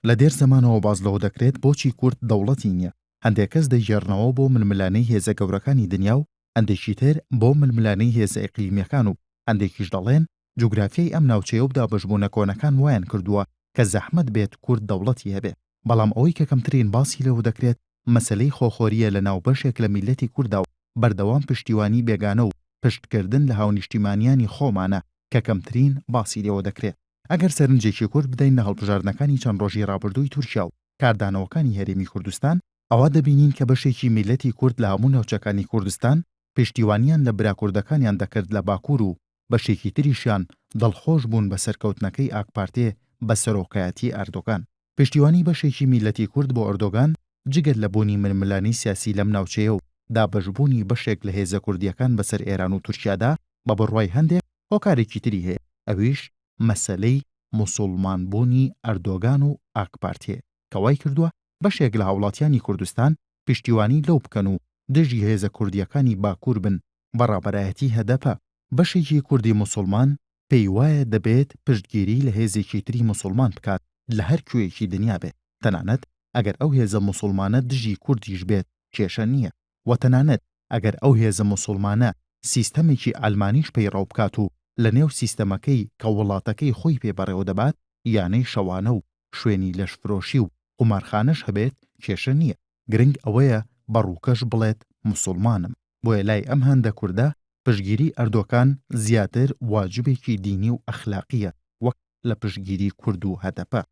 لە دێر زەمانەوە باز لەوە دەکرێت بۆچی کورد دەوڵەتی نییە. هەندێک کەس دەیژێڕنەوە بۆ ململانەی هێزە گەورەکانی دنیا و هەندێکی تر بۆ ململانەی هێزە ئیقلیمیەکان و هەندێکیش دەڵێن جوگرافیای ئەم ناوچەیە و دابەشبوونە کۆنەکان وایان کردووە کە زەحمەت بێت کورد دەوڵەتی هەبێت. بەڵام ئەوەی کە کەمترین باسی لەوە دەکرێت مەسەلەی خۆخۆریە لە ناو بەشێک لە میلەتی کووردا و بەردەوام پشتیوانی بێگانە و پشتکردن لە هاونیشتیمانیانی خۆمانە کە کەمترین باسی لەوە دەکرێت. ئەگەر سەرنجێکی کورد بدەین لە هەڵبژاردنەکانی چەند ڕۆژی ڕابردووی تورکیا و کاردانەوەکانی هەرێمی کوردستان، ئەوە دەبینین کە بەشێکی میلەتی کورد لە هەموو ناوچەکانی کوردستان پشتیوانیان لە براکوردەکانیان دەکرد لە باکوور و بەشێکی تریشیان دڵخۆش بوون بە سەرکەوتنەکەی ئاکپارتێ بە سەرۆکایەتی ئەردۆگان. پشتیوانی بەشێکی میلەتی کورد بۆ ئەردۆگان جگەر لە بوونی ململانی سیاسی لەم ناوچەیە و دابەشبوونی بەشێک لە هێزە کوردیەکان بەسەر ئێران و تورکیادا بە بڕوای هەندێک هۆکارێکی تری هەیە، ئەویش مەسەلەی موسڵمانبوونی ئەردۆگان و ئاکپارتێ کە وای کردووە بەشێک لە هاوڵاتیانی کوردستان پشتیوانی لەو بکەن و دژی هێزە کوردیەکانی باکوور بن. بەڕابەرایەتی هەدەپە بەشێکی کوردی موسڵمان پێی وایە دەبێت پشتگیری لە هێزێکی تری موسڵمان بکات لە هەر کوێیەکی دنیا بێت، تەنانەت ئەگەر ئەو هێزە موسڵمانە دژی کوردیش بێت کێشە نییە، و تەنانەت ئەگەر ئەو هێزە موسڵمانە سیستەمێکی ئەلمانیش پەیڕەو بکات و لە نێو سیستەمەکەی کە وڵاتەکەی خۆی پێبەڕێوە دەبات یانەی شەوانە و شوێنی لەشفرۆشی و قومارخانەش هەبێت کێشە نییە. گرنگ ئەوەیە بەڕووکەش بڵێت موسڵمانم. بۆیە لای ئەم هەندە کووردە پشتگیری ئەردۆکان زیاتر واجبێکی دینی و ئەخلاقیە وەک لە پشتگیری کورد و هەدەپە.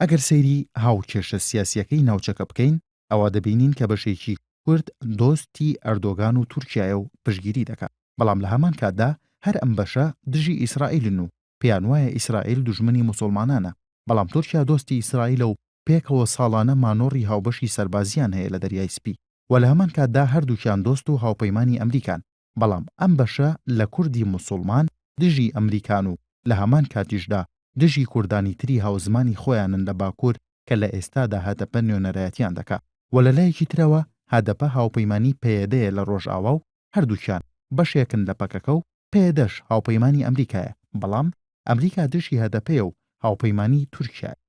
ئەگەر سەیری هاوکێشە سیاسیەکەی ناوچەکە بکەین، ئەوە دەبینین کە بەشێکی کورد دۆستی ئەردۆگان و تورکیایە و پشتگیری دەکات، بەڵام لە هەمان کاتدا هەر ئەم بەشە دژی ئیسرائیلن و پێیان وایە ئیسرائیل دوژمنی موسڵمانانە، بەڵام تورکیا دۆستی ئیسرائیلە و پێکەوە ساڵانە مانۆڕی هاوبەشی سەربازیان هەیە لە دەریای سپی، و لە هەمان کاتدا هەردووکیان دۆست و هاوپەیمانی ئەمریکان، بەڵام ئەم بەشە لە کوردی موسڵمان دژی ئەمریکان و لە هەمان کاتیشدا دژی کوردانی تری هاوزمانی خۆیانن لە باکوور کە لە ئێستادا هەدەپە نوێنەرایەتیان دەکات. و لە لایەکی ترەوە هەدەپە هاوپەیمانی پەیەدەیە لە ڕۆژئاوا و هەردووکیان بەشێکن لە پەکەکە و پێدەش هاوپەیمانی ئەمریکایە، بەڵام ئەمریکا دژی هەدەپەیە و هاوپەیمانی تورکیایە.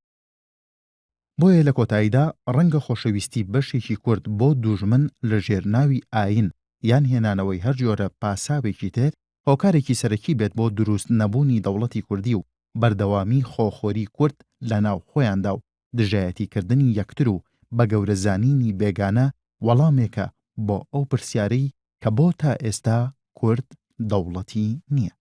بۆیە لە کۆتاییدا ڕەنگە خۆشەویستی بەشێکی کورد بۆ دوژمن لە ژێرناوی ئاین یان هێنانەوەی هەر جۆرە پاساوێکی تر هۆکارێکی سەرەکی بێت بۆ دروست نەبوونی دەوڵەتی کوردی و بەردەوامی خۆخۆری کورد لە ناو خۆیاندا و دژایەتیکردنی یەکتر و بە گەورەزانینی بێگانە وەڵامێکە بۆ ئەو پرسیارەی کە بۆ تا ئێستا کورد دەوڵەتی نییە.